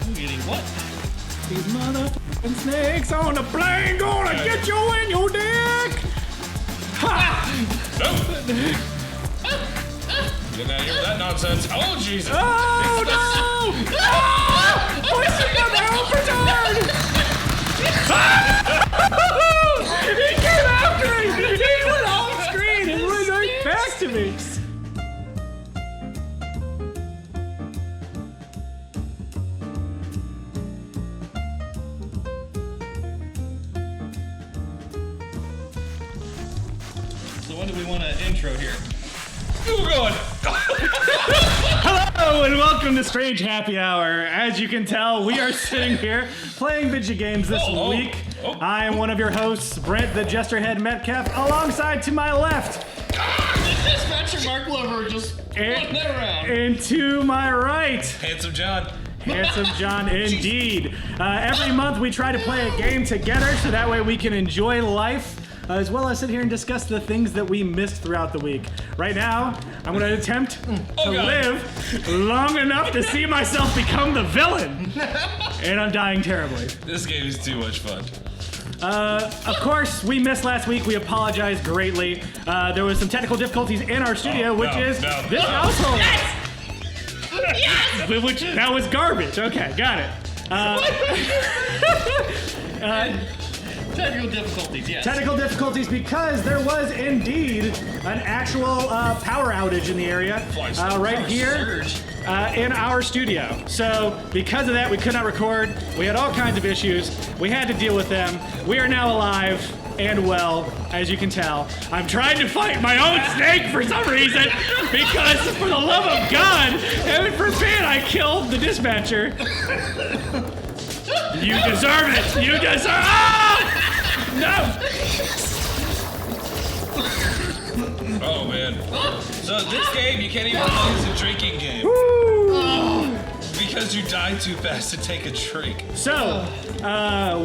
You getting what? These motherfucking snakes on the plane gonna get you in your dick! Ha! Get out of here with that nonsense. Oh, Jesus. Oh, no! Ah! What's it got my own retard? He came after me! He went off screen and went right back to me! So when do we want an intro here? We're going. Hello and welcome to Strange Happy Hour. As you can tell, we are sitting here playing video games this week. I am one of your hosts, Brent the Jesterhead Metcalf, alongside to my left. The dispatcher Mark Glover just floating that around. And to my right, Handsome John. Handsome John indeed. Every month we try to play a game together so that way we can enjoy life. As well as sit here and discuss the things that we missed throughout the week. Right now, I'm going to attempt to live long enough to see myself become the villain. And I'm dying terribly. This game is too much fun. Of course, we missed last week. We apologize greatly. There was some technical difficulties in our studio, which is this household. Yes! Which, that was garbage. Okay, got it. Technical difficulties, yes. Technical difficulties because there was indeed an actual power outage in the area right here in our studio. So because of that, we could not record. We had all kinds of issues. We had to deal with them. We are now alive and well, as you can tell. I'm trying to fight my own snake for some reason because for the love of God, heaven forbid I killed the dispatcher. You deserve it. You deserve. Oh! No! Oh, man. So this game, you can't even play as a drinking game. Because you died too fast to take a drink. So,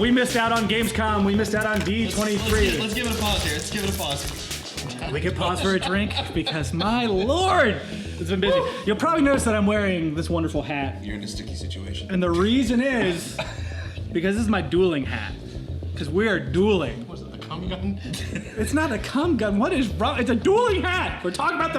we missed out on Gamescom. We missed out on D23. Let's give it a pause here. Let's give it a pause. We can pause for a drink because, my lord, it's been busy. You'll probably notice that I'm wearing this wonderful hat. You're in a sticky situation. And the reason is because this is my dueling hat. Because we are dueling. Was it the cum gun? It's not a cum gun. What is wrong? It's a dueling hat. We're talking about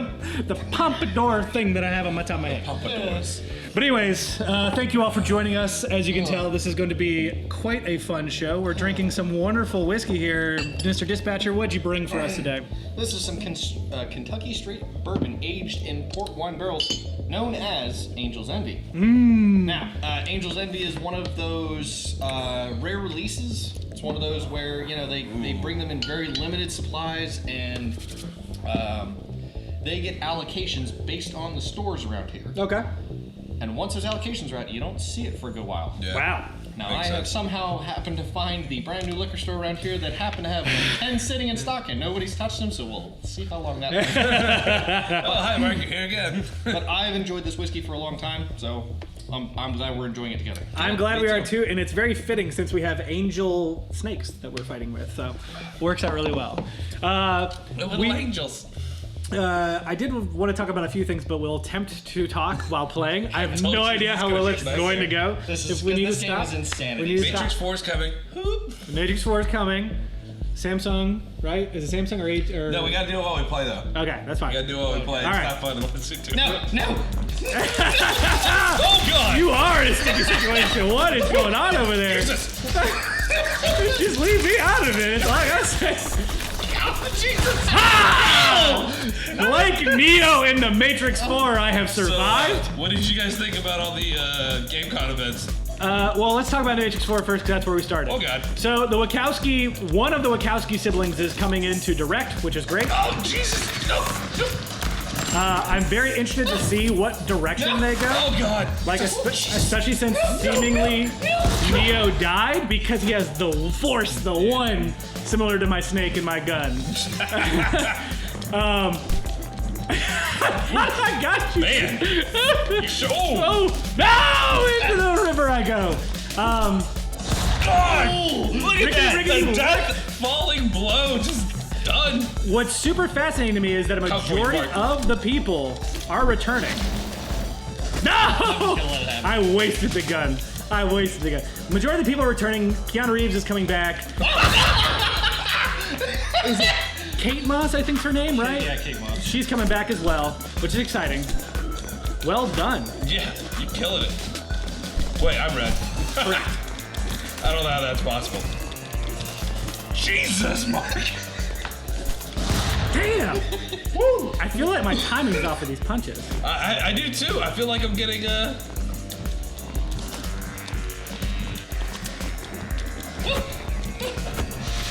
the pompadour thing that I have on my top of my head. Pompadours. But anyways, thank you all for joining us. As you can tell, this is going to be quite a fun show. We're drinking some wonderful whiskey here. Mr. Dispatcher, what'd you bring for us today? This is some Kentucky Straight Bourbon aged in port wine barrels known as Angel's Envy. Now, Angel's Envy is one of those rare releases. It's one of those where, you know, they bring them in very limited supplies and they get allocations based on the stores around here. Okay. And once those allocations are out, you don't see it for a good while. Yeah. Wow. Now, I have somehow happened to find the brand new liquor store around here that happened to have 10 sitting in stock and nobody's touched them, so we'll see how long that lasts. Oh, hi, Mark. You're here again. But I've enjoyed this whiskey for a long time, so I'm glad we're enjoying it together. I'm glad we are too, and it's very fitting since we have angel snakes that we're fighting with, so works out really well. Little angels. I did want to talk about a few things, but we'll attempt to talk while playing. I have no idea how well it's going to go. This game is insanity. Matrix 4 is coming. Matrix 4 is coming. Samsung, right? Is it Samsung or? No, we gotta do it while we play, though. Okay, that's fine. We gotta do it while we play. All It's right. not fun to listen to. No. Oh, God! You are in a sticky situation. What is going on over there? Jesus! Just leave me out of it. It's like I said. Jesus! Like Neo in the Matrix 4, I have survived. So, what did you guys think about all the GameCon events? Well, let's talk about Matrix 4 first, because that's where we started. Oh, God. So one of the Wachowski siblings is coming in to direct, which is great. Oh, Jesus! No! I'm very interested to see what direction they go. Oh, God! Like, especially since seemingly Neo died, because he has the Force, the one, similar to my snake and my gun. I got you. Man! Oh, no! Into the river I go. God! Look at that! The death falling blow just done. What's super fascinating to me is that a majority of the people are returning. No! I wasted the gun. I wasted the gun. Majority of the people are returning. Keanu Reeves is coming back. Is it Kate Moss, I think's her name, right? Yeah, Kate Moss. She's coming back as well, which is exciting. Well done. Yeah, you're killing it. Wait, I'm red. Correct. I don't know how that's possible. Jesus, Mark. Damn! Woo! I feel like my timing's off of these punches. I do too. I feel like I'm getting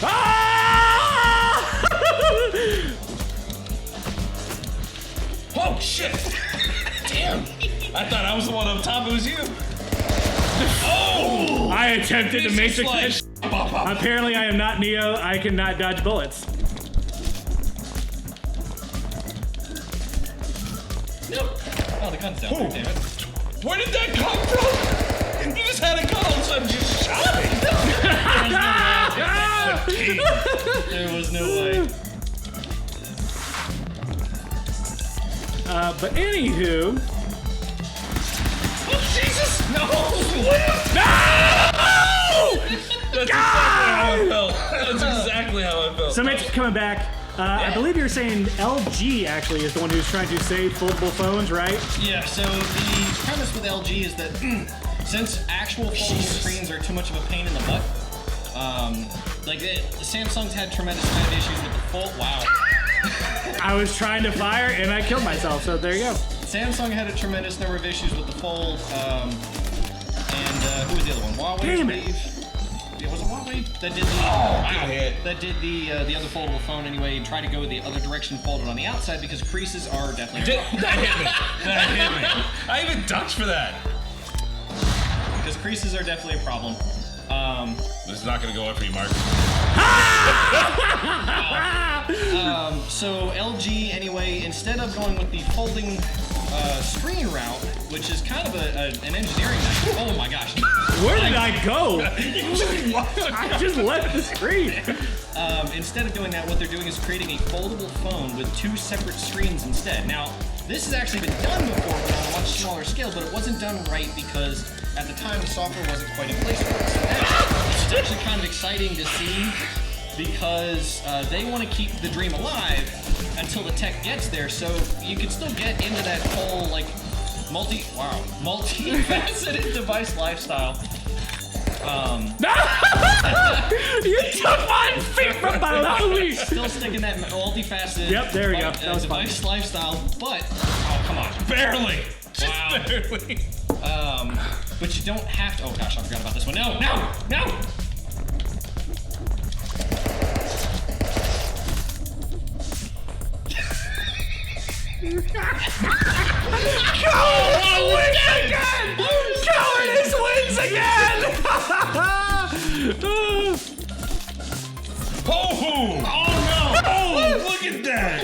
Ah! Oh shit! Damn! I thought I was the one up top. It was you. Oh! I attempted to make the Slice. Apparently, I am not Neo. I cannot dodge bullets. Nope. Oh, the gun's down. Damn it. Where did that come from? You just had a gun all of a sudden, just shot it. There was no way. But anywho. Oh, Jesus! No! No! That's exactly how I felt. That's exactly how I felt. So Mitch coming back. I believe you're saying LG actually is the one who's trying to save foldable phones, right? Yeah, so the premise with LG is that since actual foldable screens are too much of a pain in the butt, Samsung's had tremendous amount of issues with the fold. Wow. I was trying to fire and I killed myself, so there you go. Samsung had a tremendous number of issues with the fold, and who was the other one? Huawei. Damn it. Yeah, was it Huawei that did the that did the other foldable phone anyway? And tried to go the other direction, folded on the outside because creases are definitely a problem. That hit me. That hit me. I even ducked for that. Because creases are definitely a problem. This is not going to go up for you, Mark. So LG anyway, instead of going with the folding screen route, which is kind of an engineering nightmare. Oh my gosh. Where did I go? I just left the screen. Instead of doing that, what they're doing is creating a foldable phone with two separate screens instead. Now, this has actually been done before, but on a much smaller scale, but it wasn't done right because at the time the software wasn't quite in place for it. So it's actually kind of exciting to see because they want to keep the dream alive until the tech gets there, so you can still get into that whole like multi-faceted device lifestyle. No! You took my feet from below me! Still sticking that multifaceted Yep, there we go. That was device lifestyle, but oh come on. Barely. Wow. Just barely. But you don't have to. Oh gosh, I forgot about this one. No! Wins again! Cowardice wins again! Oh no! Oh, look at that!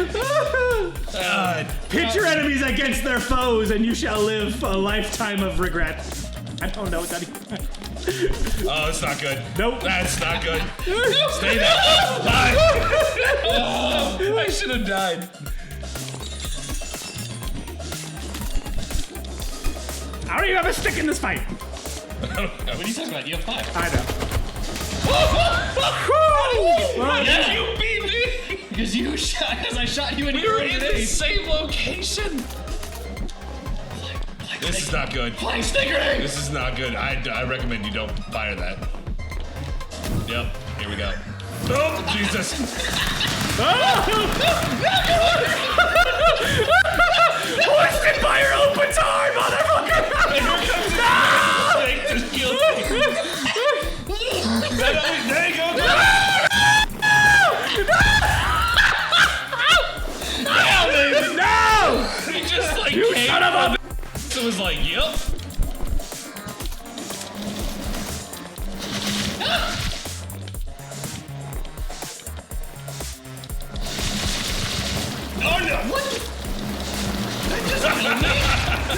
God. Pit your enemies against their foes, and you shall live a lifetime of regret. I don't know what that means. Oh, it's not good. Nope. That's not good. Stay there. Die. Oh, I should have died. I don't even have a stick in this fight. What are you talking about? You have 5. I know. Yes, you beat me. Because I shot you in We were in the same location. This is not good. Flying stickering! This is not good. I recommend you don't fire that. Yep. Here we go. Oh, Jesus. Twisted by your own baton, motherfucker! Here comes the snake to kill me. There you go. No! He just like You came son of a up. It was like, yep. Oh no! What?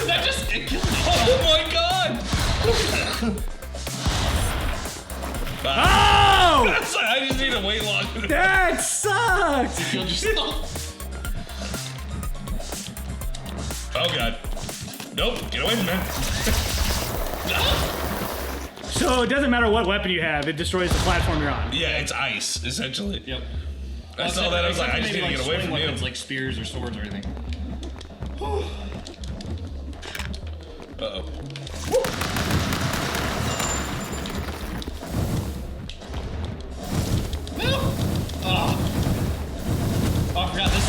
That just killed me. Oh my god! Oh! That's like, I just need to wait longer. That sucked! Killed yourself. Oh god. Nope, get away from that. So it doesn't matter what weapon you have, it destroys the platform you're on. Yeah, it's ice, essentially. Yep. I saw that, I was like, I just need to get away from you. Like spears or swords or anything. Uh-oh. No! Oh, I forgot this.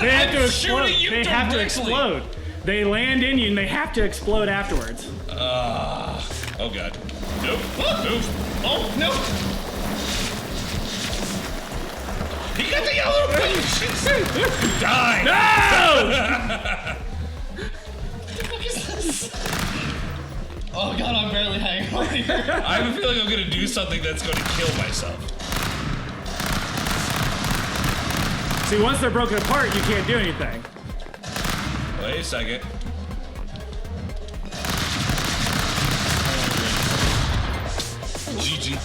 They have to I'm explode. shooting you They have to directly. explode. They land in you and they have to explode afterwards. Oh god. Nope. Move. Oh, no! He got the yellow fish! Die! No! What the fuck is this? Oh god, I'm barely hanging on here. I have a feeling I'm gonna do something that's gonna kill myself. See, once they're broken apart, you can't do anything. Wait a second. GG.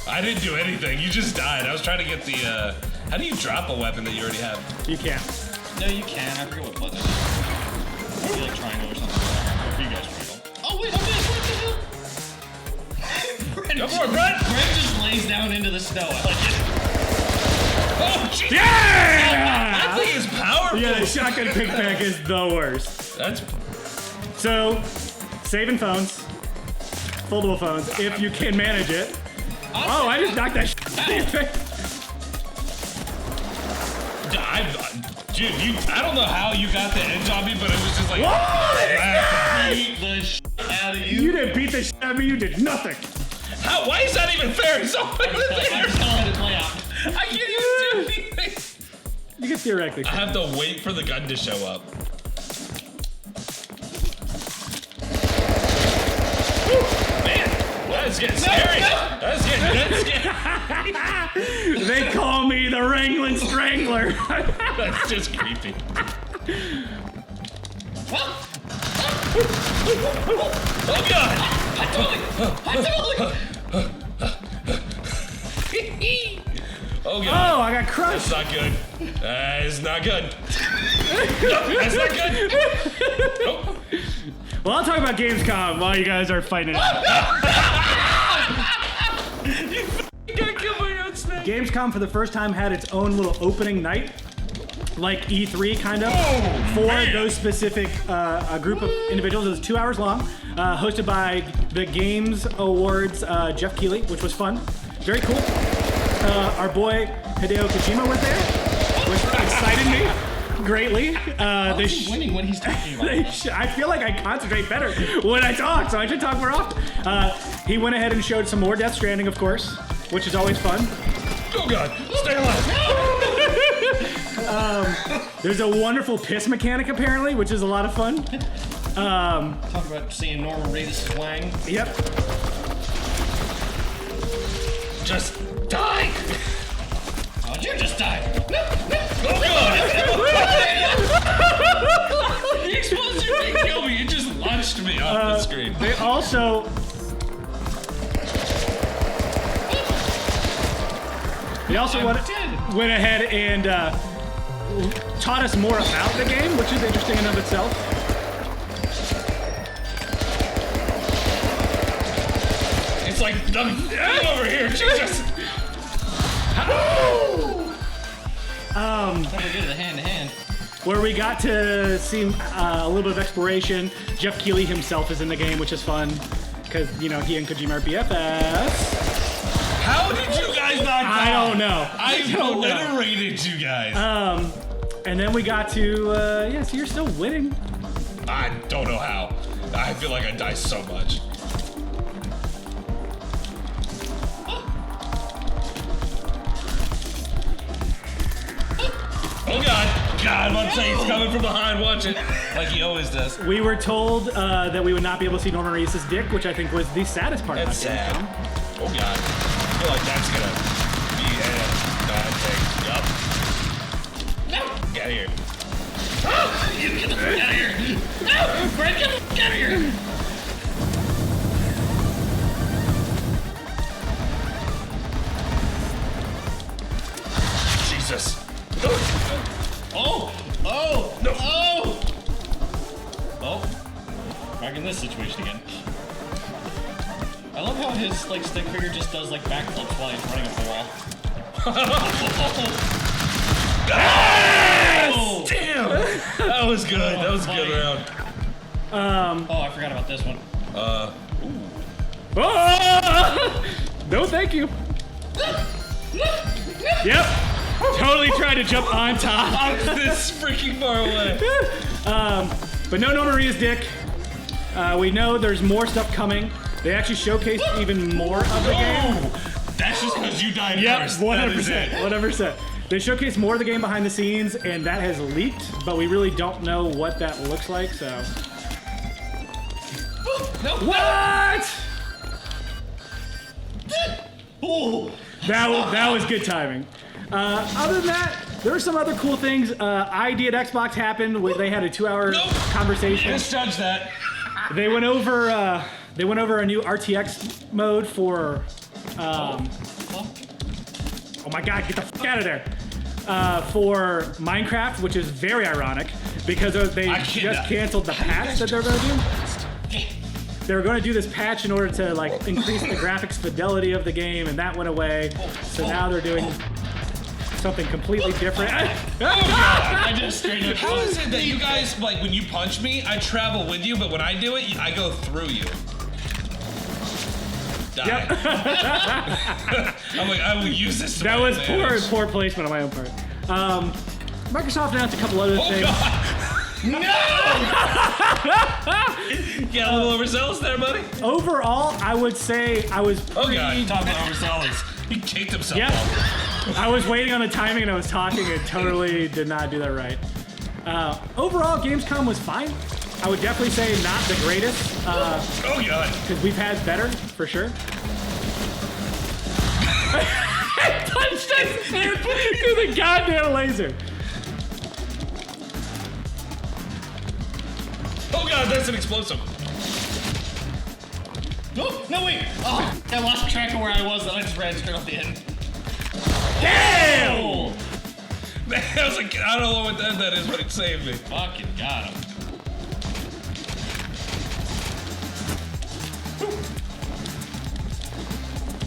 I didn't do anything. You just died. I was trying to get the, how do you drop a weapon that you already have? You can't. No, you can. I forget what button it is. Maybe like triangle or something. Or if you guys triangle. Oh, wait, I'm dead. What the hell? Go for it, Brett! Brent just lays down into the snow. I like it. Oh, jeez! Yeah! That thing is powerful! Yeah, the shotgun pickback is the worst. That's... So, saving phones, foldable phones, if you can manage it. Oh, I just knocked that shit out of your face. Dude, I don't know how you got the edge on me, but it was just like... Beat the shit out of you. You didn't beat the shit out of me, you did nothing. How? Why is that even fair? It's so I'm telling it to play out. I can't even do anything. You can theoretically. I have to wait for the gun to show up. Woo, man, that's getting scary. That's scary. They call me the Wrangling Strangler. That's just creepy. Oh god! Oh god. Oh, I got crushed. That's not good. It's not good. No, that's not good. Nope. Well, I'll talk about Gamescom while you guys are fighting it out. You gotta kill my own snake. Gamescom for the first time had its own little opening night, like E3 kind of, for those specific a group of individuals. It was 2 hours long, hosted by the Games Awards Jeff Keighley, which was fun. Very cool. Our boy Hideo Kojima was there, which excited me greatly. He's winning when he's talking about it. I feel like I concentrate better when I talk, so I should talk more often. He went ahead and showed some more Death Stranding, of course, which is always fun. Oh god, stay alive. There's a wonderful piss mechanic, apparently, which is a lot of fun. Talk about seeing Norman Reedus' wang. Yep. Just die. How'd you just die? No. Oh god. The explosion didn't kill me. It just Launched me off the screen. They also went ahead and taught us more about the game, which is interesting in and of itself. It's like, get over here, Jesus. Don't forget the hand-to-hand. Where we got to see a little bit of exploration. Jeff Keighley himself is in the game, which is fun, because, you know, he and Kojima are BFFs. How did you guys not die? I don't know. I obliterated you guys. And then we got to, yeah, so you're still winning. I don't know how. I feel like I die so much. Oh god! God, I'm saying he's coming from behind, watch it. Like he always does. We were told that we would not be able to see Norman Reedus' dick, which I think was the saddest part That's about sad. Gamescom. Oh god. I feel like that's gonna be a bad thing. Yup. No! Get out of here. Oh, you get the fuck out of here! No! Brent, get the fuck out of here! Jesus. Oh! Oh! No. Oh! Oh. Back in this situation again. I love how his like stick figure just does like backflips while he's running up the wall. Yes! Damn! That was good. That was a good round. Oh, I forgot about this one. Oh! No, thank you. Yep. Totally tried to jump on top. I was this freaking far away. But no Maria's dick. We know there's more stuff coming. They actually showcased even more of the game. That's just because you died first. 100%. 100%. They showcased more of the game behind the scenes, and that has leaked, but we really don't know what that looks like, so. What? Oh. That was good timing. Other than that, there were some other cool things. ID at Xbox happened. They had a 2-hour conversation. Misjudge that. They went over a new RTX mode for. Oh my God! Get the fuck out of there! For Minecraft, which is very ironic because they just canceled the patch that they're going to do. They were going to do this patch in order to like increase the graphics fidelity of the game, and that went away. So now they're doing something completely different. I just straight up. How is it that you guys, like, when you punch me, I travel with you, but when I do it, I go through you? Die. Yep. I'm like, I will use this to That my was advantage. poor placement on my own part. Microsoft announced a couple other things. God. No! Got a little overzealous there, buddy. Overall, I would say I was pretty... Oh God, talking about overzealous. He kicked himself Yep. off. I was waiting on the timing and I was talking and totally did not do that right. Overall, Gamescom was fine. I would definitely say not the greatest. Oh God. Because we've had better, for sure. I punched his hand through the goddamn laser. Oh God, that's an explosive. No, wait. Oh, I lost track of where I was and I just ran straight off the end. Damn! Man, I was like, I don't know what that is, but it saved me. Fucking got him.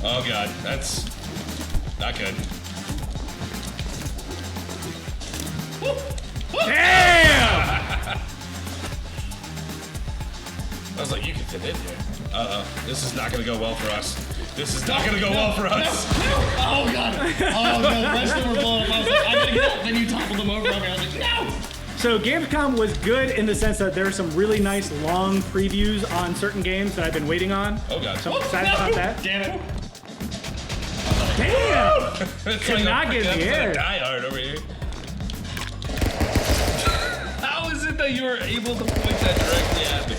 Oh God, that's not good. Damn! I was like, you can fit in here. This is not gonna go well for us. This is not gonna go well for us. No. Oh God. Oh no, the rest of them were blowing up. I was like, I gotta get up. Then you toppled them over on me. I was like, no. So Gamescom was good in the sense that there were some really nice long previews on certain games that I've been waiting on. Oh God. So I'm excited about that. Damn it. Damn! It's Cannot like get in the air. Die hard over here. How is it that you were able to point that directly at me?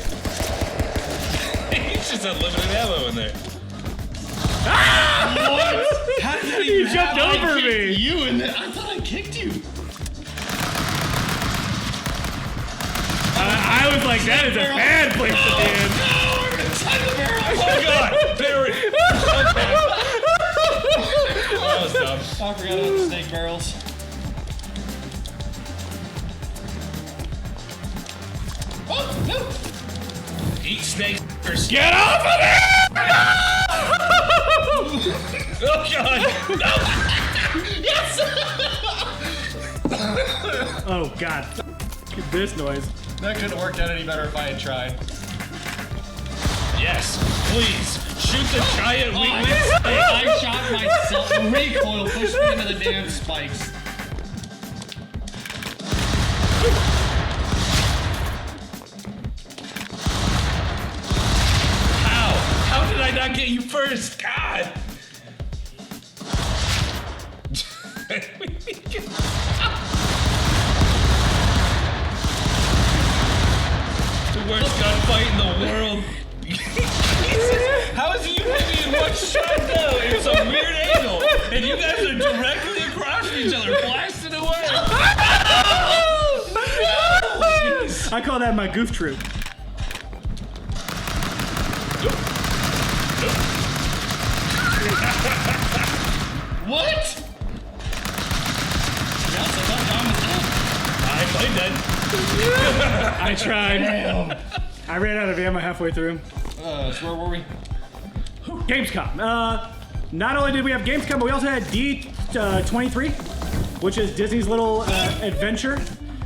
He's just unlimited ammo in there. What? How did that even You jumped happen? over I kicked me. You and I thought I kicked you. I was like, that is a bad place to be in. No, we're inside the barrel. Oh God! There it. Okay. That was dumb. I forgot about the snake barrels. Oh no! Eat snakes first. Get off of there! Oh God! No! Yes! Oh God. This noise. That couldn't have worked out any better if I had tried. Yes, please shoot the giant weakling snake. I shot myself. The recoil pushed me into the damn spikes. How? How did I not get you first? God! The worst gunfight in the world. How is it you hit me in one shot though? It's a weird angle. And you guys are directly across from each other, blasting away. I call that my goof troop. What? Yes, I thought John was dead. I played dead. I tried. Damn. I ran out of ammo halfway through. So where were we? Gamescom. Not only did we have Gamescom, but we also had D23, which is Disney's little adventure,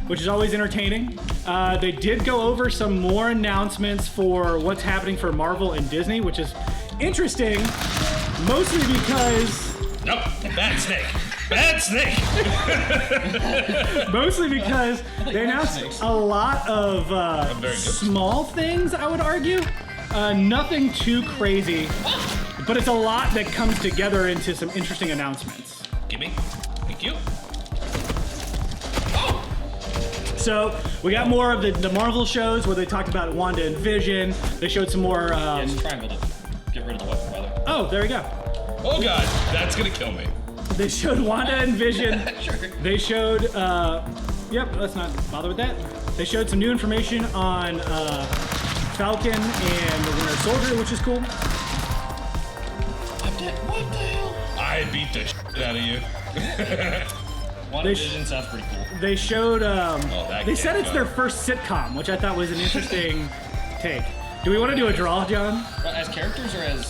which is always entertaining. They did go over some more announcements for what's happening for Marvel and Disney, which is interesting, mostly because... Nope, bad snake. Bad snake. Mostly because they announced a lot of small things, I would argue. Nothing too crazy, but it's a lot that comes together into some interesting announcements. Gimme. Thank you. So we got more of the Marvel shows where they talked about Wanda and Vision. They showed some more. Yes, triangle to get rid of the weapon, brother. Oh, there we go. Oh god, that's gonna kill me. They showed Wanda and Vision. Sure. They showed. Yep, let's not bother with that. They showed some new information on Falcon and the Winter Soldier, which is cool. I'm dead. What the hell? I beat the shit out of you. WandaVision sounds pretty cool. They showed. They said can't it's go. their first sitcom, which I thought was an interesting take. Do we want to do a draw, John? As characters or as...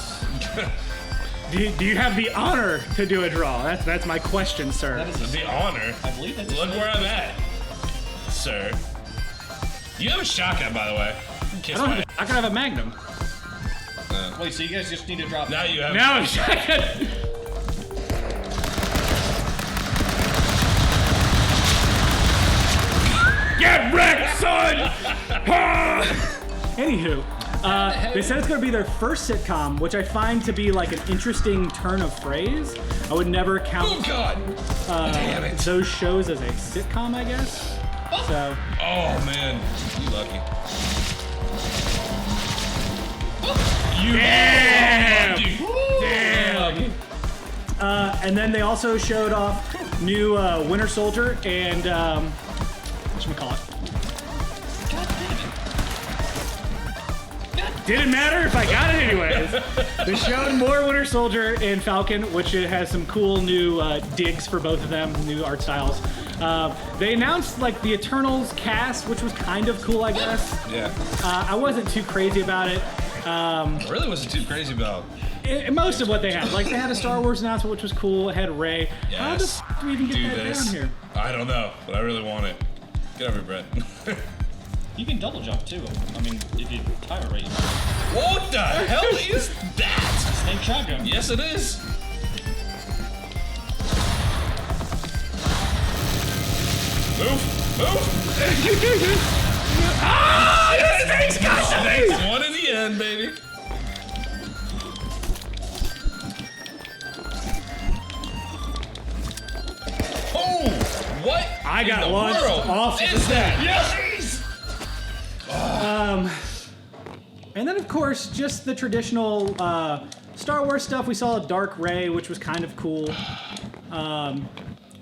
Do you have the honor to do a draw? That's my question, sir. That is The honor. I believe that's... Look where I'm at, sir. You have a shotgun, by the way. Kiss my I can have a Magnum. Wait, so you guys just need to drop... Now you have. Now a shotgun. Get wrecked, son! Anywho, they said it's going to be their first sitcom, which I find to be like an interesting turn of phrase. I would never Oh count god! Damn it! those shows as a sitcom, I guess. So, Oh man, you lucky. You damn! dude. Damn! And then they also showed off new Winter Soldier and whatchamacallit. God damn it. Didn't matter if I got it anyways. They showed more Winter Soldier and Falcon, which it has some cool new digs for both of them, new art styles. They announced like the Eternals cast, which was kind of cool, I guess. Yeah. I wasn't too crazy about it. I really wasn't too crazy about. Most of what they had, like they had a Star Wars announcement, which was cool. It had Rey. How the Yes. f do we even get Do that this. down here? I don't know, but I really want it. Get over here, Brett. You can double jump too. I mean, if you time it right. What the hell is that? Snake shotgun. Yes, it is. Move! Ah! The snake's got Thanks, one in the end, baby. Oh, what? I got in the launched world off is the that? Yes. Jeez. And then, of course, just the traditional Star Wars stuff. We saw Dark Rey, which was kind of cool.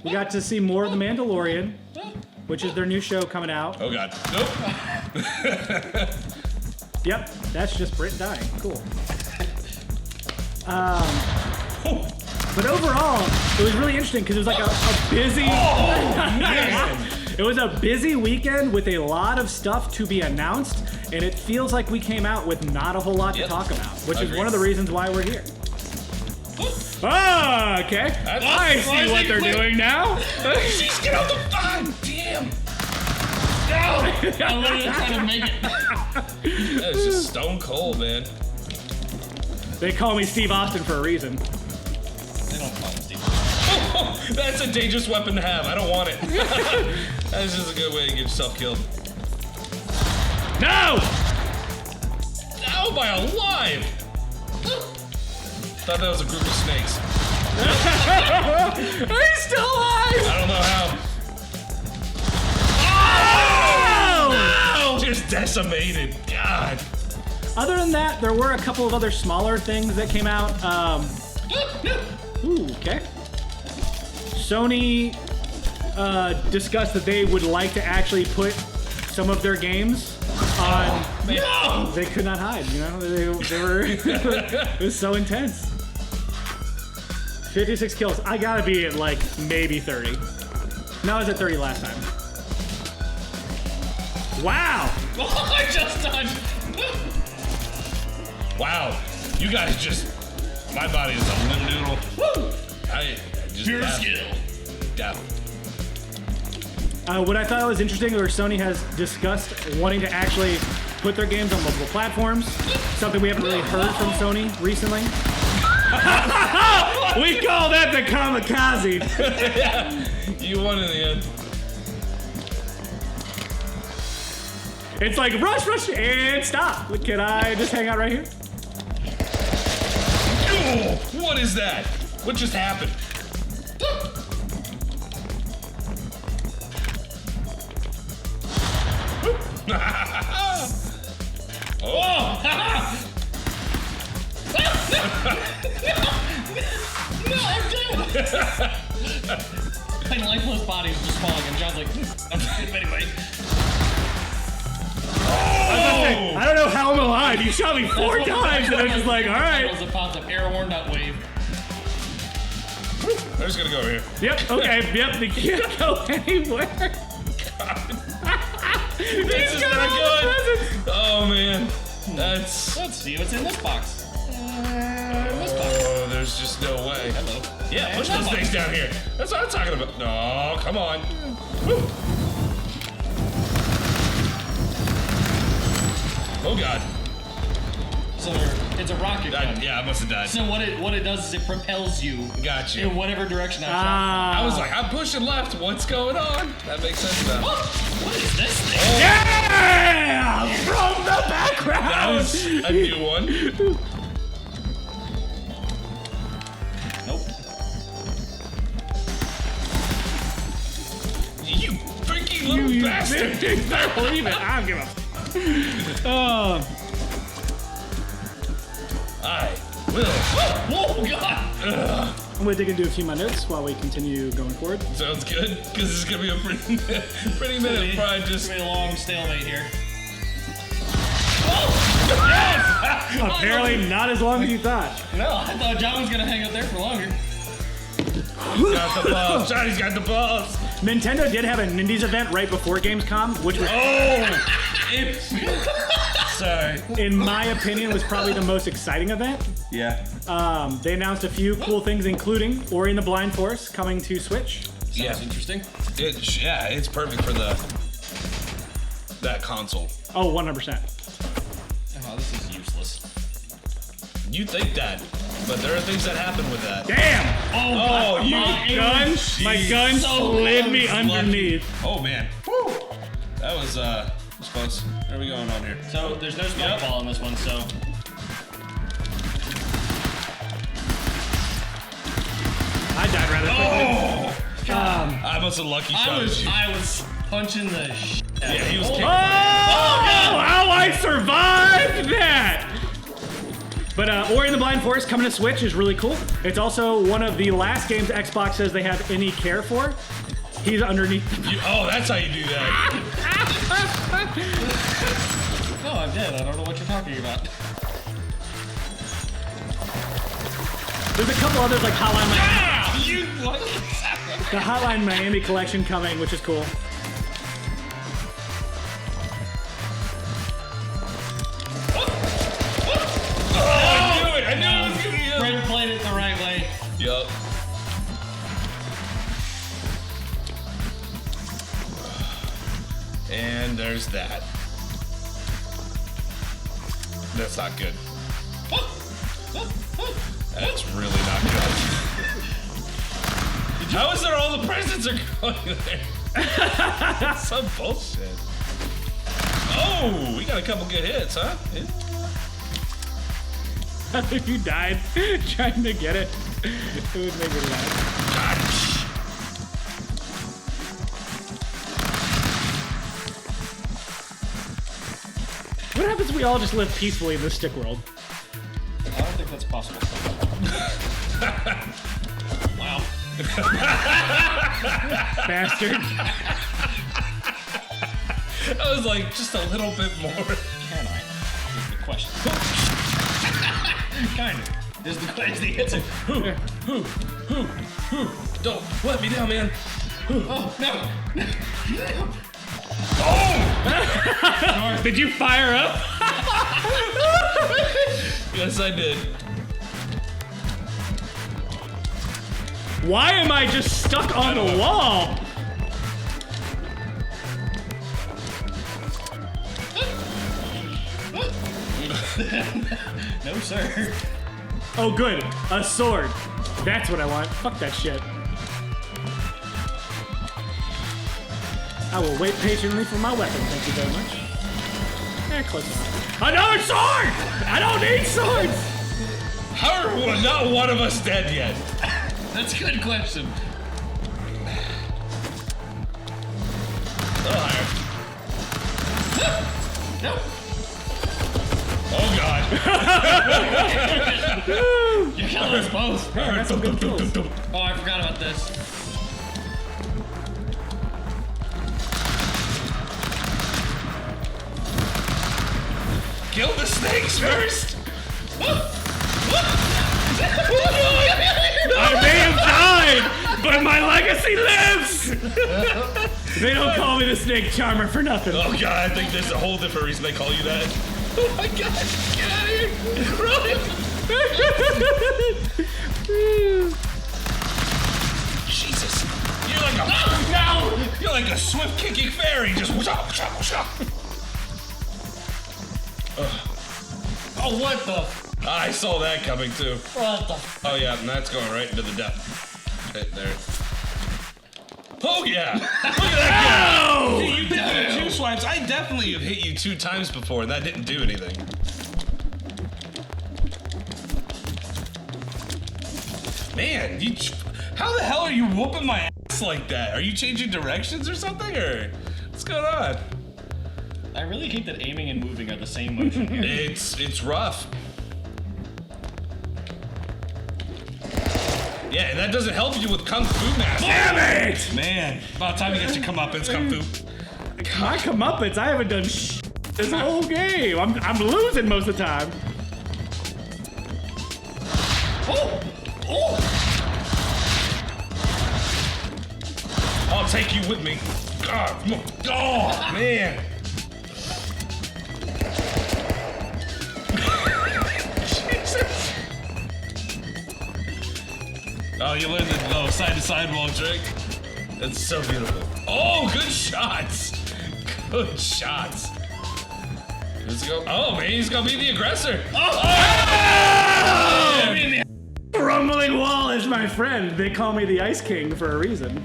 We got to see more of The Mandalorian, which is their new show coming out. Oh god. Nope. Yep, that's just Brit dying. Cool. But overall, it was really interesting because it was like a busy. It was a busy weekend with a lot of stuff to be announced, and it feels like we came out with not a whole lot to talk about, which I is agree. one of the reasons why we're here. Oh, okay. I see what they're doing now. Jeez, get out the phone! Damn! I literally tried to make it. That is just stone cold, man. They call me Steve Austin for a reason. They don't call him Steve. Oh, that's a dangerous weapon to have. I don't want it. That's just a good way to get yourself killed. No! How am I alive? Thought that was a group of snakes. He's still alive! I don't know how. Oh! Just decimated. God. Other than that, there were a couple of other smaller things that came out. Ooh, okay. Sony discussed that they would like to actually put some of their games on. No! They could not hide, you know? They were. It was so intense. 56 kills. I gotta be at like maybe 30. No, I was at 30 last time. Wow! I just done. Wow. You guys just My body is a little noodle. Woo! I just Pure skill. Yeah. What I thought was interesting, where Sony has discussed wanting to actually put their games on multiple platforms, something we haven't really heard from Sony recently. We call that the kamikaze. Yeah. You won in the end. It's like rush, and stop. Can I just hang out right here? Oh, what is that? What just happened? Oh! No, I'm dead! My lifeless body is just falling, and John's like, I'm dead anyway. I don't know how I'm alive. You shot me 4 times, and I'm just like, all right. It popped up. Air war, not wave. I'm just gonna go over here. Yep, okay, yep, they can't go anywhere. This is not good. Oh man, that's. Let's see what's in this box. This box. Oh, there's just no way. Hello. Yeah, push those things down here. That's what I'm talking about. No, come on. Woo. Oh god. So it's a rocket gun. Yeah, I must have died. So what it does is it propels you. Got you. In whatever direction I shot. I was like, I'm pushing left. What's going on? That makes sense now. What is this thing? Oh. Yeah! From the background! That was a new one. Nope. You freaky little bastard. You better believe it. I don't give a Oh. I will. Oh god! I'm gonna dig into a few more notes while we continue going forward. Sounds good, because this is gonna be a pretty minute before I just. It's gonna be a long stalemate here. Apparently not as long as you thought. No, I thought John was gonna hang out there for longer. Got the balls. Johnny's got the balls. Nintendo did have a Nindies event right before Gamescom, which was, Sorry. in my opinion, was probably the most exciting event. Yeah. They announced a few cool things, including Ori and the Blind Forest coming to Switch. Yeah. Sounds interesting. It's perfect for that console. Oh, 100%. Oh, this is useless. You think that, but there are things that happen with that. Damn! Oh, you My gun slid me underneath. Oh man. Woo. That was close. What are we going on here? So there's no smoke ball in this one, so. I died rather quickly. Oh! I must have lucky shot you. I was punching the shit. Yeah, he was kicking. Oh, how I survived that! But Ori and the Blind Forest coming to Switch is really cool. It's also one of the last games Xbox says they have any care for. He's underneath. Oh, that's how you do that. No, I'm dead. I don't know what you're talking about. There's a couple others like Hotline Miami. You what? The Hotline Miami collection coming, which is cool. I knew it was gonna be him. Brent played it the right way. Yup. And there's that. That's not good. That's really not good. How is there all the presents are going there? That's some bullshit. Oh, we got a couple good hits, huh? Yeah. If you died trying to get it, it would make me laugh. Gosh. What happens if we all just live peacefully in this stick world? I don't think that's possible. Wow. Bastard. I was like, just a little bit more. Can I? Is the question. Kind of. Is the answer. Don't let me down, man. Oh, no. Oh! Did you fire up? Yes, I did. Why am I just stuck on the wall? No, sir. Oh, good. A sword. That's what I want. Fuck that shit. I will wait patiently for my weapon. Thank you very much. Close enough. Another sword! I don't need swords! How are not one of us dead yet? That's a good question. A little higher. No. Oh god. You killed us both. Hey, that's some good kills. Oh, I forgot about this. Kill the snakes first! I may have died, but my legacy lives! They don't call me the snake charmer for nothing. Oh god, I think there's a whole different reason they call you that. Oh my god, get out of here! Run! Jesus! You're like a You're like a swift kicking fairy, just Oh, what the? I saw that coming too. What the? Oh yeah, and that's going right into the depth. Right there. Oh yeah! Look at that guy! See, you did it 2 swipes. I definitely have hit you 2 times before, and that didn't do anything. Man, how the hell are you whooping my ass like that? Are you changing directions or something, or what's going on? I really hate that aiming and moving are the same motion here. It's rough. Yeah, and that doesn't help you with Kung Fu Master. Damn it! Man, about time you get your comeuppance, Kung Fu. My comeuppance, I haven't done this whole game. I'm losing most of the time. Oh! Oh! I'll take you with me. Oh, man. Jesus. Oh, you learned the side-to-side wall trick? That's so beautiful. Oh, good shots. Good shots. Who's he go? Oh, man, he's gonna be the aggressor. Oh! Rumbling wall is my friend. They call me the Ice King for a reason.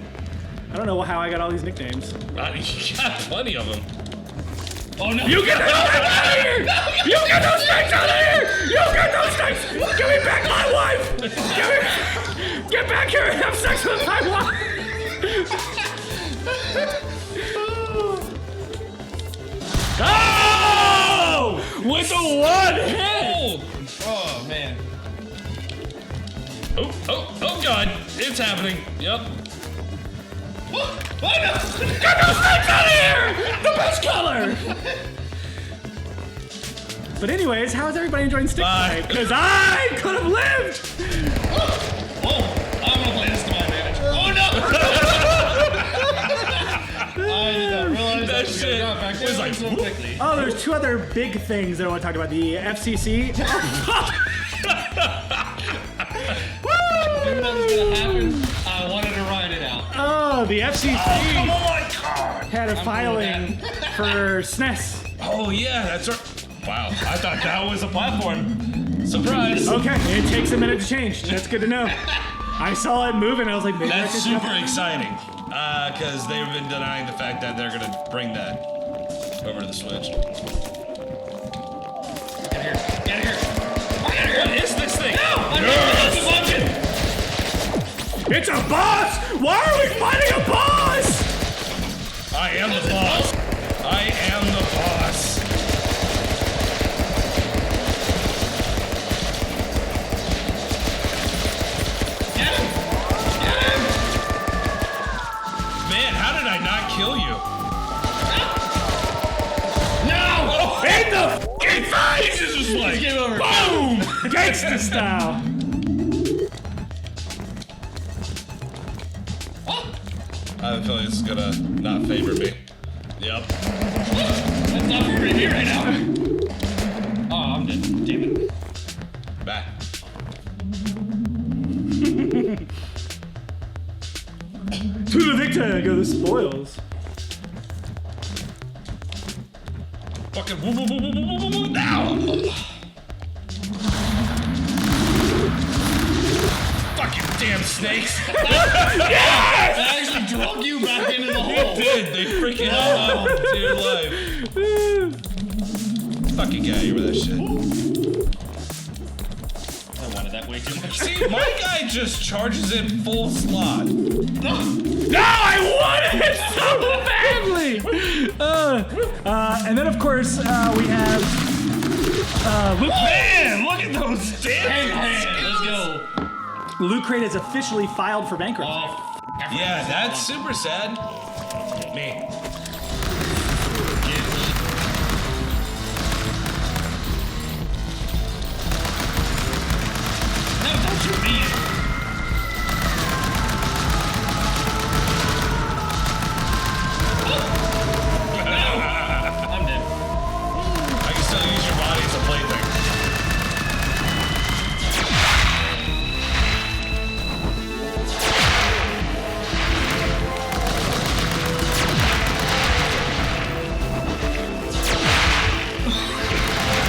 I don't know how I got all these nicknames. You got plenty of them. Oh no! You get those snakes out of here! You get those snakes out of here! You get those snakes! Give me back my wife! Get back here and have sex with my wife! Oh! With the one hit! Oh man! Oh God! It's happening. Yep. Oh no! Get those snakes out of here! The best color! But anyways, how's everybody enjoying Stick Fight? Because I could have lived! Oh! I'm gonna play this to my advantage. Oh no! I did not realize that shit back there like so quickly. Oh, there's 2 other big things that I want to talk about. The FCC. Knew that was gonna happen. I wanted to ride it out. Oh, the FCC Come on, God! had a filing for SNES. Oh yeah, that's right. Wow, I thought that was a platform. Surprise! Okay, it takes a minute to change. That's good to know. I saw it moving. I was like, maybe That's I super could exciting. Because they've been denying the fact that they're gonna bring that over to the Switch. Get here! Get here! What is this thing? No! It's a boss! Why are we fighting a boss? I am the boss. I am the boss. Get him! Get him! Man, how did I not kill you? No! Oh, In the f***ing face! This is like, Game over. boom! gangsta style. I have a feeling this is gonna not favor me. Yep. That's not for me right now. Oh, I'm dead. Damn it. Back. go the spoils. Fucking woo woo woo woo woo woo woo now! Fucking damn snakes! Yes! That actually drug you back into the hole. They did. They freaking held on to your life. Fucking get out of here with that shit. I wanted that way too much. See, my guy just charges in full slot. No, I wanted it so badly! And then, of course, we have Loot. Man, look at those damn Hey, let's go. Loot Crate is officially filed for bankruptcy. Oh, Yeah, that's super sad. Me. no, don't shoot me. I'm dead. I can still use your body as a plaything.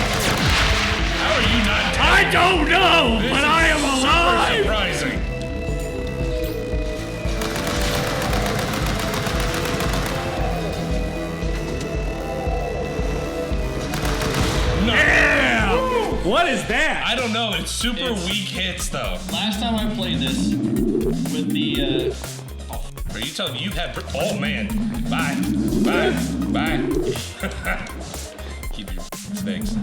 How are you not dead? I don't know, This but is I am super alive! surprising. No. Yeah! What is that? I don't know. It's super It's- weak hits, though. Last time I played this with the Are you telling me you had? Oh man! Bye, bye, bye. Keep your snakes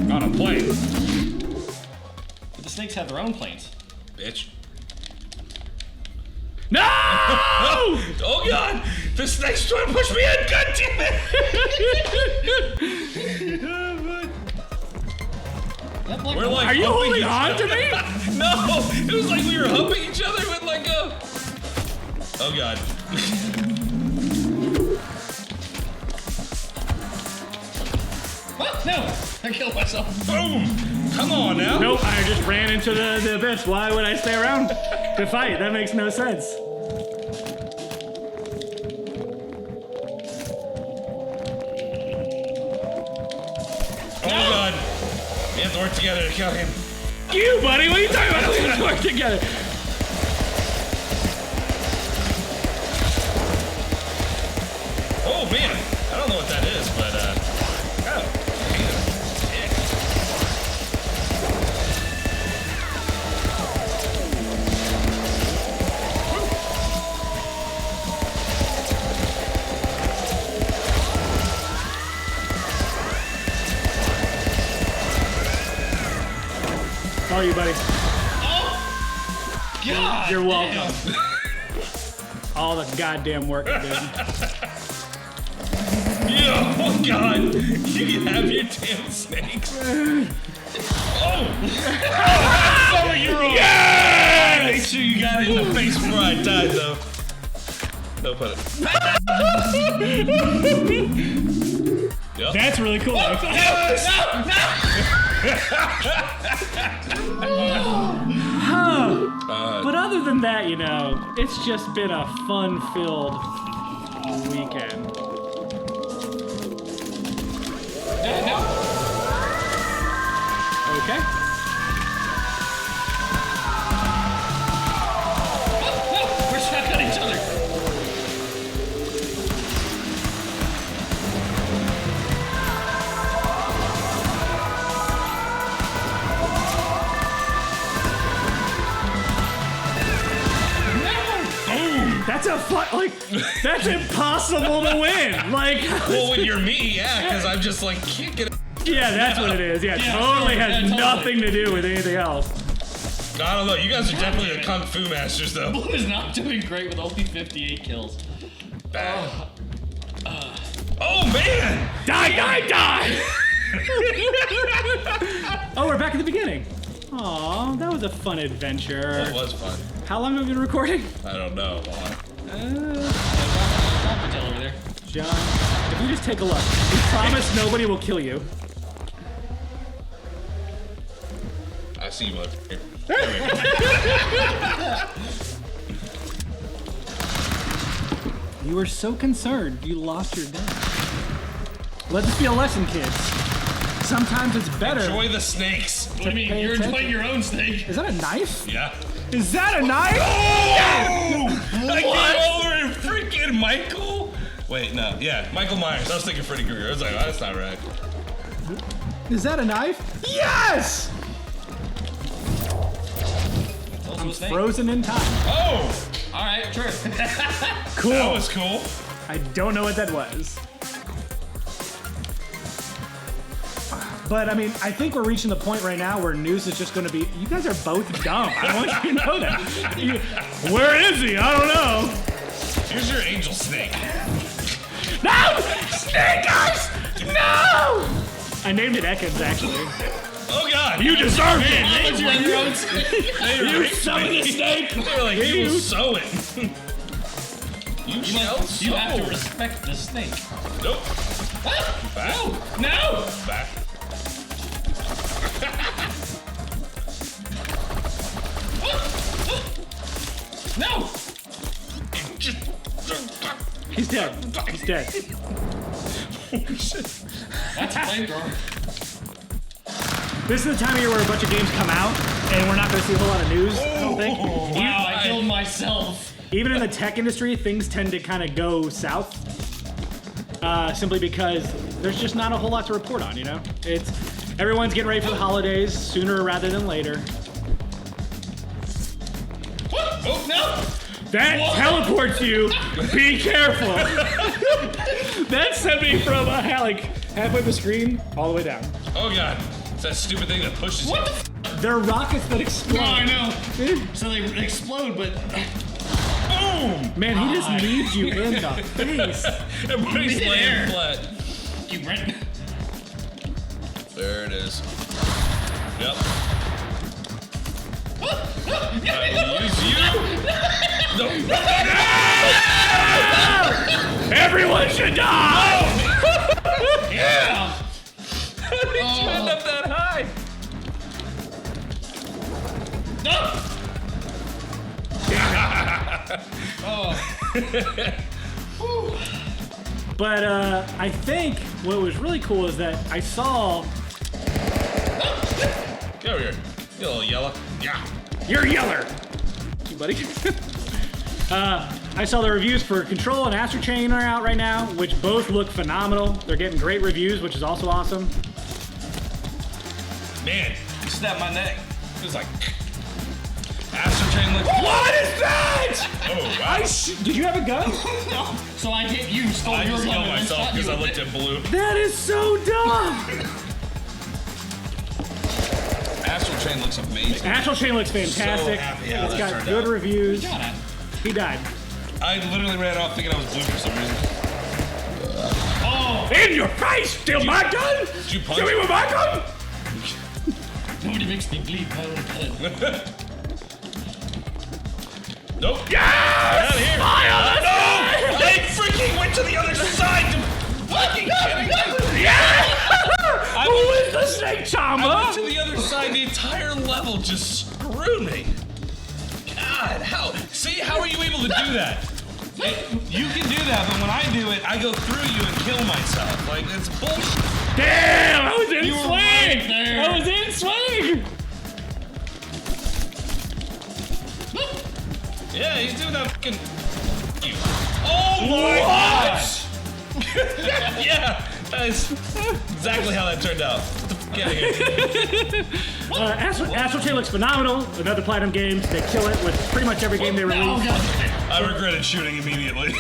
on a plane, the snakes have their own planes. bitch. No! Oh god! The snake's trying to push me in. God damn it! That black We're like, Are you humping holding each on to other. me? No, it was like we were humping each other with like a. Oh god. What? No! I killed myself. Boom! Come on now. Nope, I just ran into the abyss. Why would I stay around to fight? That makes no sense. Oh god. We have to work together to kill him. You, buddy, what are you talking about? Let's work together. Oh man, I don't know what that is, but oh, man. Oh, you, buddy. God! You're welcome. damn. All the goddamn work you did. Yeah, oh god! You can have your damn snakes. Oh! Some of your own. Yeah! Make sure you got it in the face before I died, though. No put it. Yep. That's really cool. Yes! But other than that, you know, it's just been a fun-filled weekend. No. Okay. No! We're stuck on each other. That's a that's impossible to win. Like, Well, when you're me, yeah, because I'm just like kicking. yeah, that's what it is. Yeah, Yeah, totally has totally. nothing to do with anything else. I don't know. You guys are definitely the kung fu masters, though. Blue is not doing great with only 58 kills. Bad. Oh man! Die! Oh, we're back at the beginning. Aw, that was a fun adventure. That was fun. How long have we been recording? I don't know. Hotel over there. John, if you just take a look, we promise nobody will kill you. I see you, motherfucker. You were so concerned you lost your dad. Let this be a lesson, kids. Sometimes it's better. Enjoy the snakes. What do you mean? You're enjoying your own snake. Is that a knife? Yeah. Is that a knife? Oh! I came over and freaking Michael. Wait, no. Yeah, Michael Myers. I was thinking Freddy Krueger. I was like, oh, that's not right. Is that a knife? Yes! I'm frozen in time. Oh! All right, sure. Cool. That was cool. I don't know what that was. But I mean, I think we're reaching the point right now where news is just going to be, you guys are both dumb. I want you to know that. Where is he? I don't know. Here's your angel snake. No! Snake eyes! No! I named it Ekans, actually. Oh God! You deserve it! Your own snake. You summon the snake! They were like, you will sew it. You shall sew. You have to respect the snake. Nope. Back. No! Back. No! He's dead. He's dead. That's a flamethrower. This is the time of year where a bunch of games come out, and we're not going to see a whole lot of news, I don't think. Wow, I killed myself. Even in the tech industry, things tend to kind of go south. Simply because there's just not a whole lot to report on, you know? Everyone's getting ready for the holidays sooner rather than later. Oh, no! That teleports you. Be careful. That sent me from halfway the screen all the way down. Oh God! It's that stupid thing that pushes you. What the f? They're rockets that explode. No, I know. So they explode, but... Boom! Man, he just needs you in the face. Everybody's laying flat. You rent... There it is. Yep. I will use you. No. Everyone should die! Yeah! How did you end up that high? No! But I think what was really cool is that I saw... Get over here. You little yellow. Yeah. You're yeller! You buddy. I saw the reviews for Control and Astro Chain are out right now, which both look phenomenal. They're getting great reviews, which is also awesome. Man, you snapped my neck. It was like... Astro Chain looks... What is that? Oh, wow. Did you have a gun? No. So I hit you, stole I your just gun, killed and then myself shot because you I with looked it. at blue. That is so dumb! Astral Chain looks amazing. Astral Chain looks fantastic. So happy how It's that got turned good out. reviews. Got it. He died. I literally ran off thinking I was blue for some reason. Oh! In your face! Steal my gun! Did you punch Kill me with my gun! Nobody makes me bleed my own blood. Nope. Yes! Get out of here. Fire! No! They freaking went to the other side. You fucking kidding me? Yeah! Who is the snake I charmer? went to the other side. The entire level just screwed me. God, how? See, how are you able to do that? You can do that, but when I do it, I go through you and kill myself. Like, it's bullshit. Damn! I was in You were swing! right there. I was in swing! Yeah, he's doing that fucking... You. Oh my What? God! Yeah, that's exactly how that turned out. Get out of here. Astral Chain looks phenomenal. Another Platinum Games. They kill it with pretty much every game they Oh, release. God. I regretted shooting immediately.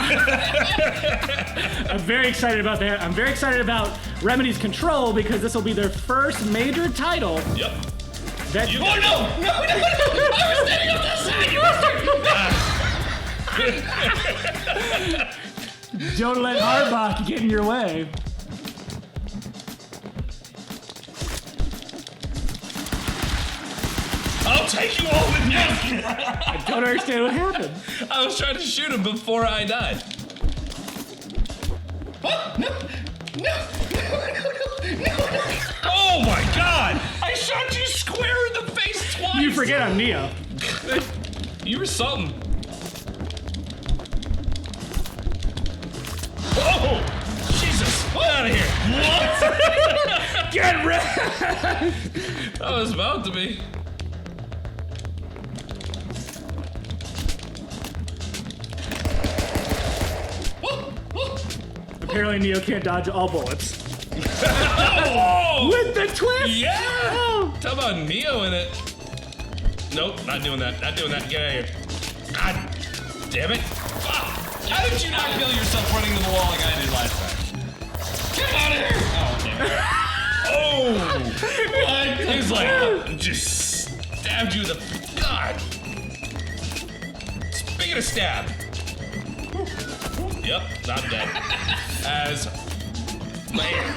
I'm very excited about that. I'm very excited about Remedy's Control because this will be their first major title. Yep. That You Oh, got no! No, no, no! I was standing on that side! Don't let Arbok get in your way. I'll take you all with me. I don't understand what happened. I was trying to shoot him before I died. Oh, no! No! No! Oh my God! I shot you square in the face twice. You forget I'm Neo. You were something. out of here. What? Get rid. That was about to be. Apparently Neo can't dodge all bullets. Oh! With the twist! Yeah! Oh. Talk about Neo in it. Nope, not doing that. Not doing that. Get out of here. God damn it. Fuck. How did you not kill yourself running to the wall like I did last time? Get out of here! Oh, okay. Oh! He's like, just stabbed you with a... God. Speaking of stab. Yep, not dead. As... Man.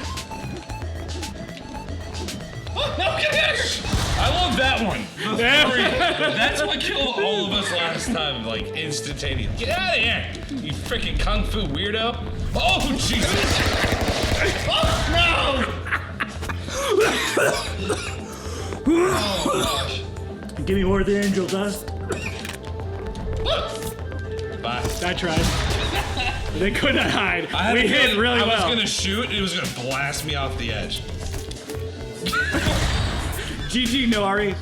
Oh, no, get out of here! I love that one. The three. That's what killed all of us last time, like instantaneous. Get out of here, you freaking kung fu weirdo! Oh Jesus! Oh no! Oh gosh! Give me more of the angel dust. Bye. I tried. They could not hide. We hit hit really well. I was gonna shoot, and it was gonna blast me off the edge. GG, no Ari.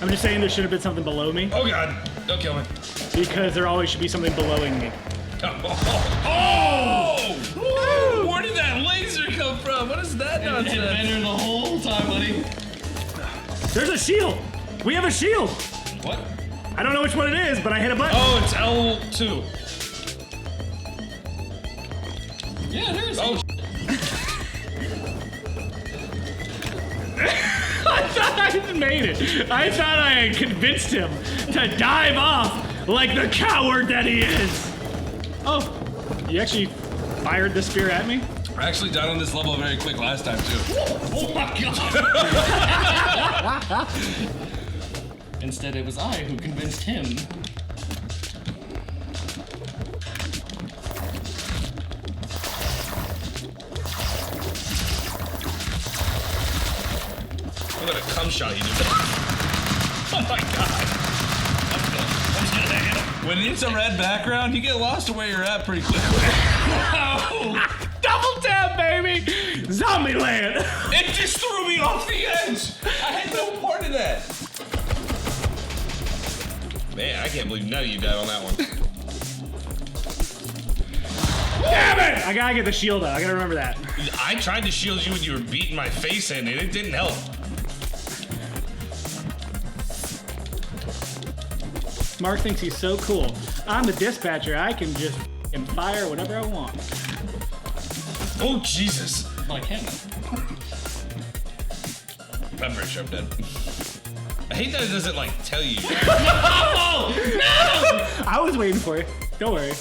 I'm just saying there should have been something below me. Oh God! Don't kill me. Because there always should be something belowing me. Oh! Woo! Where did that laser come from? What is that nonsense? It's been there the whole time, buddy. There's a shield. We have a shield. What? I don't know which one it is, but I hit a button. Oh, it's L2. Yeah, there is. Oh, I thought I had made it. I thought I had convinced him to dive off like the coward that he is. Oh, you actually fired the spear at me? I actually died on this level very quick last time too. Oh my god! Instead, it was I who convinced him. Look at a cum shot you did. Oh my god. I'm just gonna hang it. When it's a red background, you get lost to where you're at pretty quickly. Double tap, baby! Zombie land! It just threw me off the edge! I had no part of that. Man, I can't believe none of you died on that one. Damn it! I gotta get the shield out. I gotta remember that. I tried to shield you when you were beating my face in, and it didn't help. Mark thinks he's so cool. I'm the dispatcher. I can just fire whatever I want. Oh, Jesus. Like him. I'm pretty sure I'm dead. I hate that it doesn't, like, tell you. No! No! I was waiting for you. Don't worry.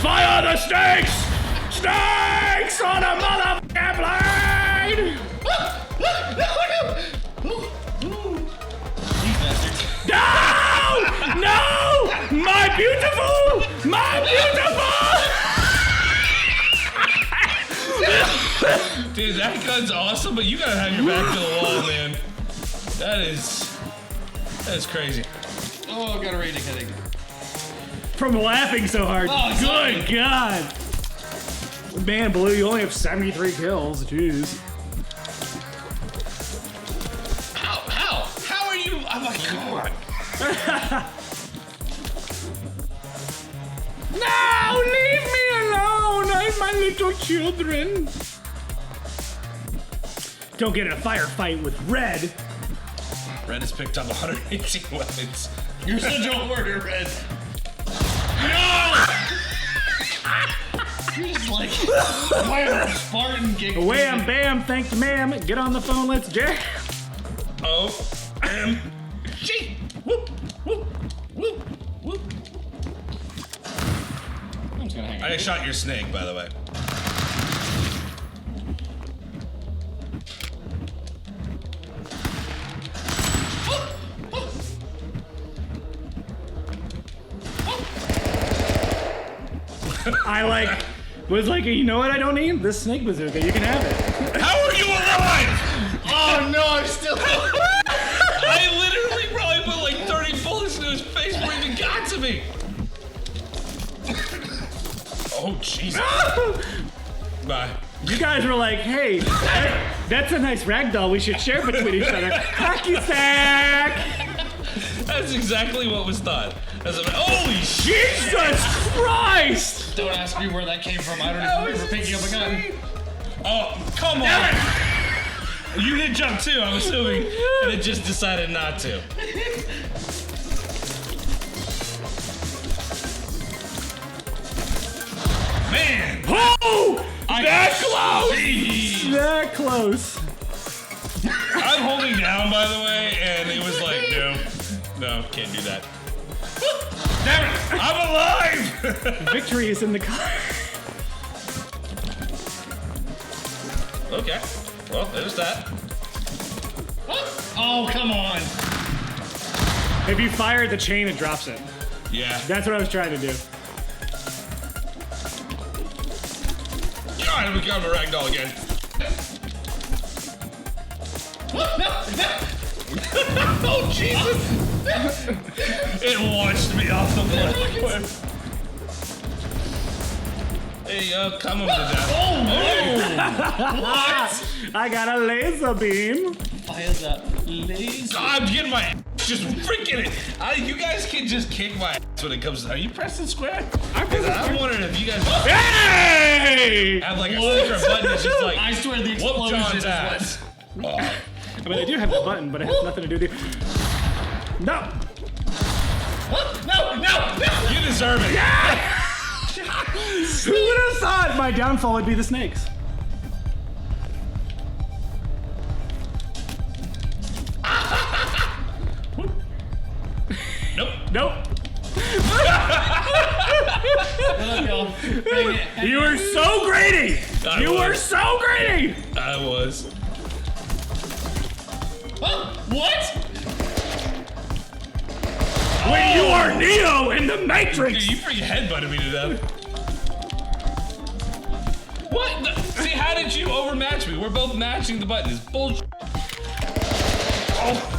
Fire the snakes! Snakes on a motherfucking blade! No! No! My beautiful! My beautiful! Dude, that gun's awesome, but you gotta have your back to the wall, man. That is crazy. Oh, got a raging headache. From laughing so hard. Oh, good God. Man, Blue, you only have 73 kills. Jeez. How are you? I'm like, come on. No, leave me alone. I'm my little children. Don't get in a firefight with Red. Red has picked up 118 weapons. You're such a hoarder, Red. No! You're just like, wham, Spartan gig. Wham, bam, thanks, ma'am. Get on the phone, let's jam. O-M-G. Whoop, whoop, whoop, whoop. I'm just gonna hang I shot your snake, by the way. was like, you know what I don't need? This snake bazooka. You can have it. How are you alive? Oh no, I'm still. I literally probably put like 30 bullets into his face before he even got to me. Oh, Jesus. Bye. You guys were like, hey, that's a nice ragdoll we should share between each other. Hacky sack! That's exactly what was thought. Holy shit! Jesus Christ! Don't ask me where that came from. I don't even remember picking up a gun. Oh, come on! You did jump too, I'm assuming, and it just decided not to. Man! Oh! That close! Jeez. That close. I'm holding down, by the way, and it was like, no, can't do that. Damn it! I'm alive! Victory is in the car. Okay, well, there's that. Oh, come on. If you fire the chain, it drops it. Yeah. That's what I was trying to do. God, I become a ragdoll again. Oh, Jesus. It launched me off the cliff. There you go, come him to death. Oh, what? I got a laser beam. Fire that laser. I'm getting my ass just freaking it. You guys can just kick my ass when it comes to. Are you pressing square? I'm wondering if you guys Hey! have like a secret button that's just like. I swear the whoop explosion John's is ass. Oh. I mean, I do have the button, but it has nothing to do with it. No! No! You deserve it. Who would have thought my downfall would be the snakes? Nope. You were so greedy! You were so greedy! I was. What? When you are Neo in the Matrix! Dude, you freaking headbutted me to death. What? See, how did you overmatch me? We're both matching the button. It's bullshit. Oh.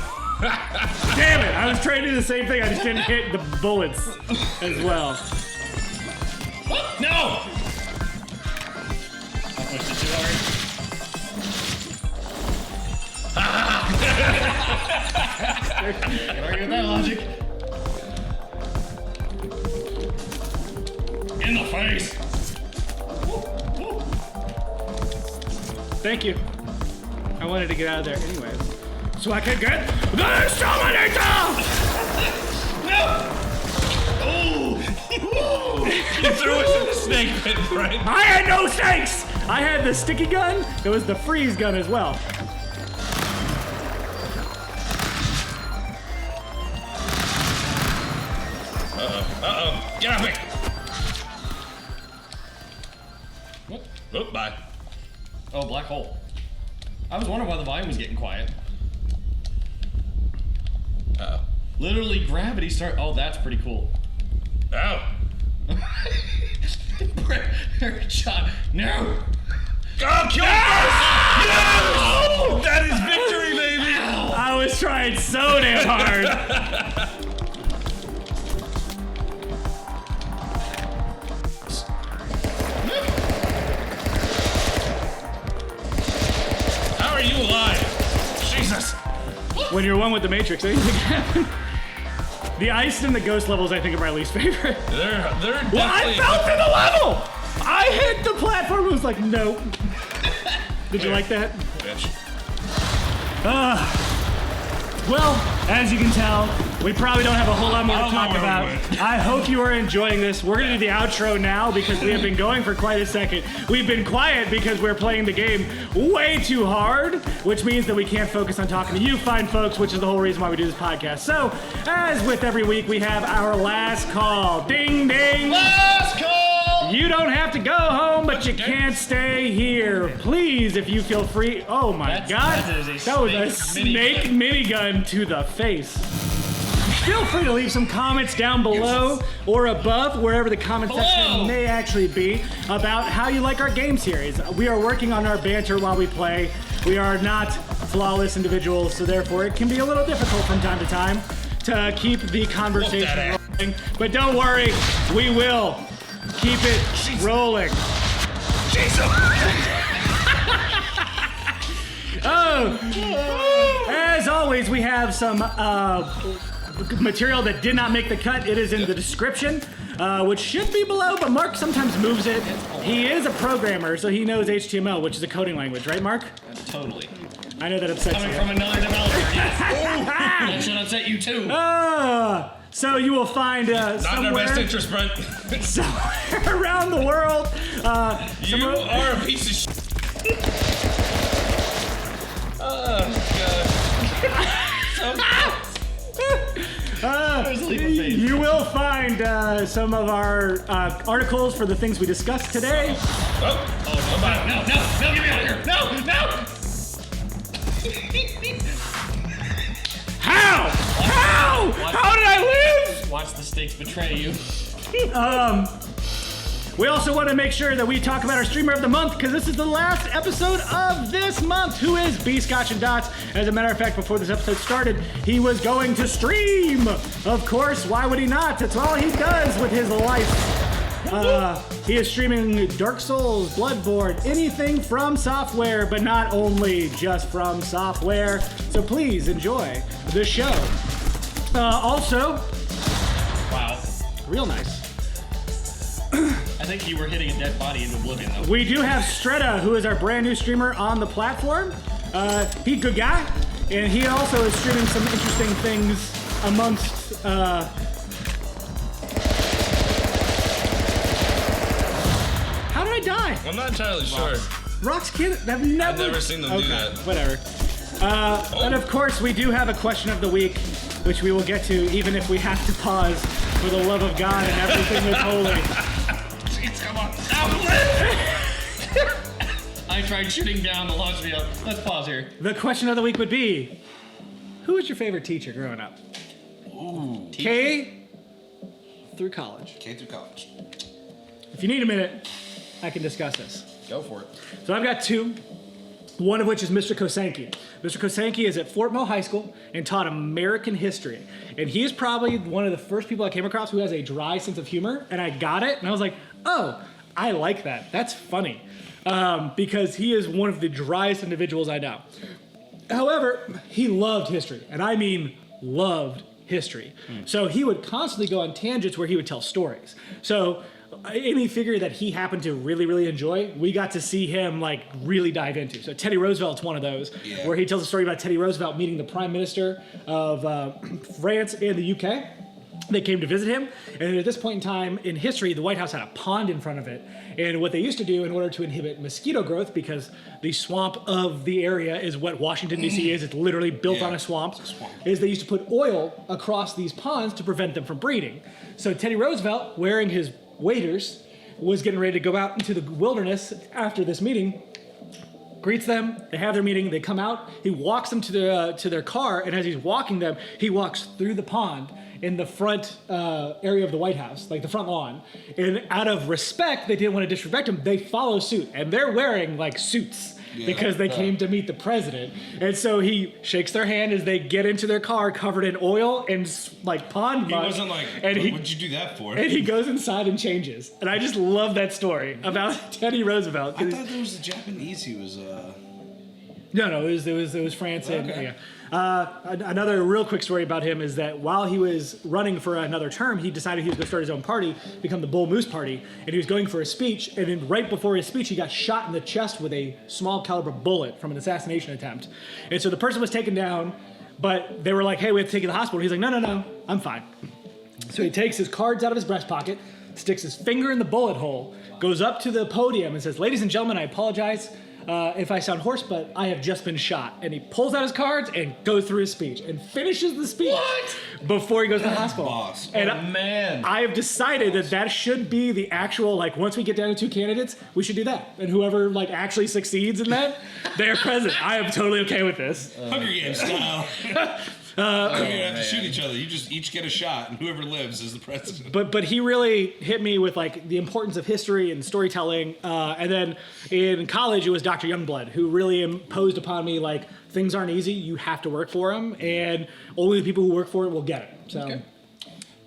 Damn it! I was trying to do the same thing. I just didn't hit the bullets as well. No! I pushed it too hard. Can't argue with that logic. In the face. Thank you. I wanted to get out of there anyways. So I could get the Exterminator! No! Oh! You threw us in the snake pit, right? I had no snakes! I had the sticky gun. It was the freeze gun as well. Uh-oh. Get off me! Oh, bye. Oh, black hole. I was wondering why the volume was getting quiet. Uh-oh. Literally gravity start. Oh, that's pretty cool. Oh. Shot. No. Oh, kill him first! No! That is victory, baby! I was trying so damn hard. How are you alive? Jesus. When you're one with the Matrix, anything can happen. The ice and the ghost levels, I think, are my least favorite. They're definitely. Well, I fell through the level! I hit the platform and was like, nope. Did you like that? Bitch. Well, as you can tell, we probably don't have a whole lot more to talk about. I hope you are enjoying this. We're gonna do the outro now because we have been going for quite a second. We've been quiet because we're playing the game way too hard, which means that we can't focus on talking to you fine folks, which is the whole reason why we do this podcast. So, as with every week, we have our last call. Ding, ding. Last call! You don't have to go home, but you can't stay here. Please, if you feel free. Oh my God. That is a That was a snake snake minigun to the face. feel free to leave some comments down below or above, wherever the comment section may actually be, about how you like our game series. We are working on our banter while we play. We are not flawless individuals, so therefore it can be a little difficult from time to time to keep the conversation rolling. But don't worry, we will keep it rolling. As always, we have some material that did not make the cut. It is in the description, which should be below, but Mark sometimes moves it. He is a programmer, so he knows HTML, which is a coding language, right, Mark? Totally. I know that upsets you. Coming from another developer, yes. That should upset you too. So you will find Not in our best interest, Brent. somewhere around the world. You are a piece of shit. Oh, God. You will find some of our articles for the things we discussed today. No, No, get me out of here. No. How did I lose? Watch the stakes betray you. We also want to make sure that we talk about our streamer of the month, because this is the last episode of this month, who is B Scotch and Dots. As a matter of fact, before this episode started, he was going to stream. Of course, why would he not? That's all he does with his life. He is streaming Dark Souls, Bloodborne, anything from software, but not only just from software. So please enjoy the show. Also, Wow. real nice. I think you were hitting a dead body into oblivion, though. We do have Stretta, who is our brand new streamer on the platform. He's a good guy, and he also is streaming some interesting things amongst. How did I die? I'm not entirely sure. Rocks kid? I've never seen them do that. Whatever. And of course, we do have a question of the week, which we will get to, even if we have to pause for the love of God and everything that's holy. Come on. I tried shooting down the launch field. Let's pause here. The question of the week would be, who was your favorite teacher growing up? Ooh. K through college. K through college. If you need a minute, I can discuss this. Go for it. So I've got two, one of which is Mr. Kosanke. Mr. Kosanke is at Fort Mill High School and taught American history. And he is probably one of the first people I came across who has a dry sense of humor, and I got it, and I was like, oh, I like that. That's funny. Because he is one of the driest individuals I know. However, he loved history, and I mean loved history. So he would constantly go on tangents where he would tell stories. So any figure that he happened to really, really enjoy, we got to see him like really dive into. So Teddy Roosevelt's one of those, where he tells a story about Teddy Roosevelt meeting the Prime Minister of France and the UK. They came to visit him, and at this point in time in history, the White House had a pond in front of it. And what they used to do in order to inhibit mosquito growth, because the swamp of the area is what Washington, D.C. is, it's literally built on a swamp, is they used to put oil across these ponds to prevent them from breeding. So Teddy Roosevelt, wearing his waders, was getting ready to go out into the wilderness after this meeting, greets them, they have their meeting, they come out, he walks them to their car, and as he's walking them, he walks through the pond in the front area of the White House, like the front lawn. And out of respect, they didn't want to disrespect him, they follow suit. And they're wearing like suits because they came to meet the president. And so he shakes their hand as they get into their car covered in oil and like pond mud. He wasn't like, and what'd you do that for? And he goes inside and changes. And I just love that story about Teddy Roosevelt. I thought there was a Japanese he was. No, it was France. And, yeah. Another real quick story about him is that while he was running for another term, he decided he was going to start his own party, become the Bull Moose Party, and he was going for a speech, and then right before his speech, he got shot in the chest with a small caliber bullet from an assassination attempt. And so the person was taken down, but they were like, hey, we have to take you to the hospital. He's like, no, I'm fine. So he takes his cards out of his breast pocket, sticks his finger in the bullet hole, goes up to the podium and says, ladies and gentlemen, I apologize if I sound hoarse, but I have just been shot. And he pulls out his cards and goes through his speech and finishes the speech before he goes to the hospital. Boss. And Man. I have decided that should be the actual, like, once we get down to 2 candidates, we should do that. And whoever, like, actually succeeds in that, they're president. I am totally okay with this. Hunger Games style. You don't have to shoot each other. You just each get a shot, and whoever lives is the president. But he really hit me with like the importance of history and storytelling. And then in college, it was Dr. Youngblood who really imposed upon me like things aren't easy. You have to work for them, and only the people who work for it will get it. So. Okay.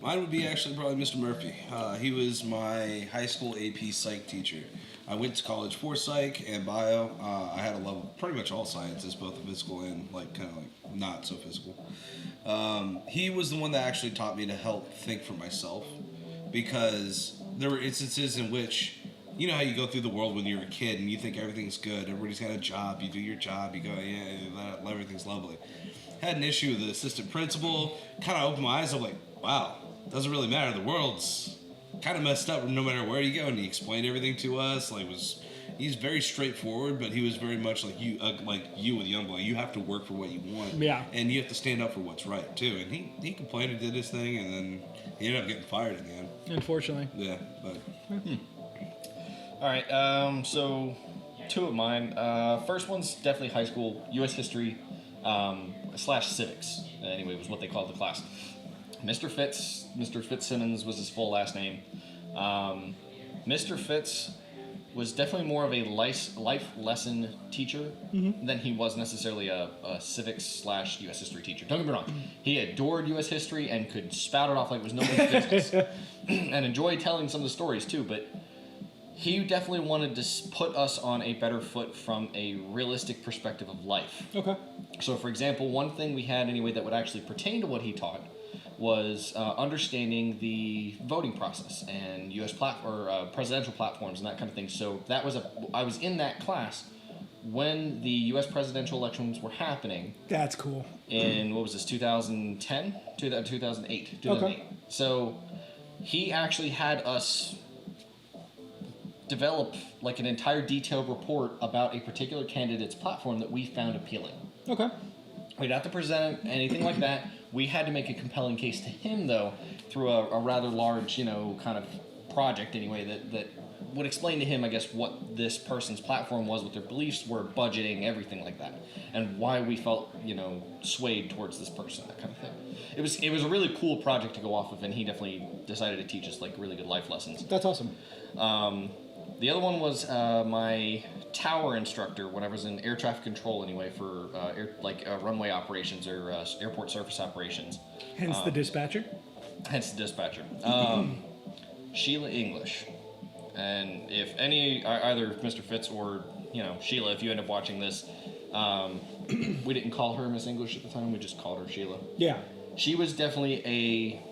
Mine would be actually probably Mr. Murphy. He was my high school AP Psych teacher. I went to college for Psych and Bio. I had a love of pretty much all sciences, both physical and like kind of like not so physical. He was the one that actually taught me to help think for myself, because there were instances in which, you know how you go through the world when you're a kid and you think everything's good, everybody's got a job, you do your job, you go, yeah, everything's lovely. Had an issue with the assistant principal, kind of opened my eyes, I'm like, wow, doesn't really matter, the world's kind of messed up no matter where you go, and he explained everything to us. Like, he's very straightforward, but he was very much like you with Youngblood. You have to work for what you want, and you have to stand up for what's right too. And he complained and did his thing, and then he ended up getting fired in the end. Unfortunately. Yeah, but. All right, so two of mine. First one's definitely high school U.S. history / civics. Anyway, was what they called the class. Mr. Fitzsimmons was his full last name. Mr. Fitz was definitely more of a life lesson teacher than he was necessarily a civics / U.S. history teacher. Don't get me wrong. He adored U.S. history and could spout it off like it was nobody's business. And enjoyed telling some of the stories too, but he definitely wanted to put us on a better foot from a realistic perspective of life. Okay. So for example, one thing we had anyway that would actually pertain to what he taught was understanding the voting process and U.S. presidential platforms and that kind of thing. So that was I was in that class when the U.S. presidential elections were happening. That's cool. In, what was this, 2010? 2008. Okay. So he actually had us develop like an entire detailed report about a particular candidate's platform that we found appealing. Okay. We didn't have to present anything like that. We had to make a compelling case to him, though, through a rather large, kind of project anyway, that would explain to him, I guess, what this person's platform was, what their beliefs were, budgeting, everything like that, and why we felt, swayed towards this person, that kind of thing. It was a really cool project to go off of, and he definitely decided to teach us, like, really good life lessons. That's awesome. The other one was my tower instructor when I was in air traffic control anyway for runway operations or airport surface operations. Hence the dispatcher? Hence the dispatcher. Sheila English. And if either Mr. Fitz or, Sheila, if you end up watching this, we didn't call her Miss English at the time, we just called her Sheila. Yeah. She was definitely a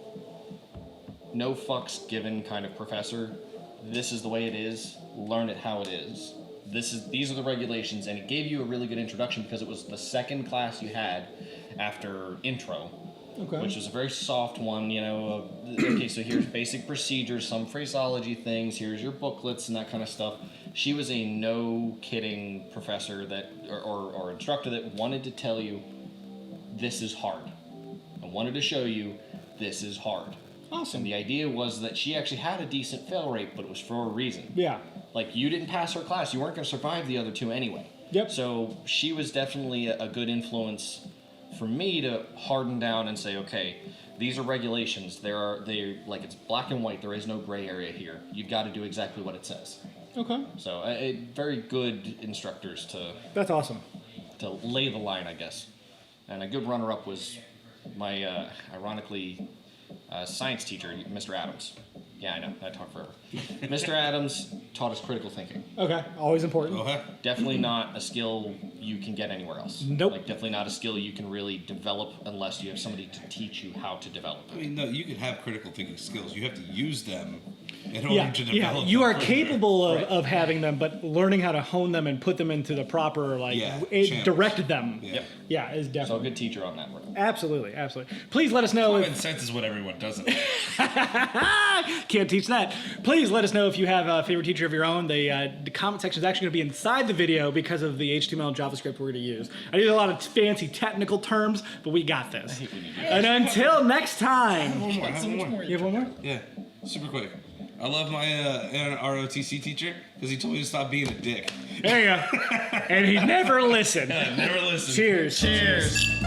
no fucks given kind of professor. This is the way it is. Learn it how it is. These are the regulations, and it gave you a really good introduction because it was the second class you had after intro, which was a very soft one. Okay, so here's basic procedures, some phraseology things. Here's your booklets and that kind of stuff. She was a no kidding professor or instructor that wanted to tell you this is hard. I wanted to show you this is hard. Awesome. And the idea was that she actually had a decent fail rate, but it was for a reason. Yeah. Like, you didn't pass her class. You weren't going to survive the other two anyway. Yep. So she was definitely a good influence for me to harden down and say, okay, these are regulations. It's black and white. There is no gray area here. You've got to do exactly what it says. Okay. So very good instructors to... That's awesome. To lay the line, I guess. And a good runner-up was my, ironically... science teacher, Mr. Adams. Yeah, I know. I talk forever. Mr. Adams taught us critical thinking. Okay, always important. Definitely not a skill you can get anywhere else. Nope. Like, definitely not a skill you can really develop unless you have somebody to teach you how to develop it. I mean, no, you can have critical thinking skills. You have to use them in order to develop them. You are capable of having them, but learning how to hone them and put them into the proper, direct them. Yeah, is definitely. So a good teacher on that one. Absolutely. Please let us know. Common sense is what everyone doesn't. Can't teach that. Please let us know if you have a favorite teacher of your own. The comment section is actually going to be inside the video because of the HTML and JavaScript we're going to use. I use a lot of fancy technical terms, but we got this. And until next time. I have one more. You have one more? Yeah, super quick. I love my ROTC teacher because he told me to stop being a dick. There you go. And he never listened. Never listened. Cheers. Cheers.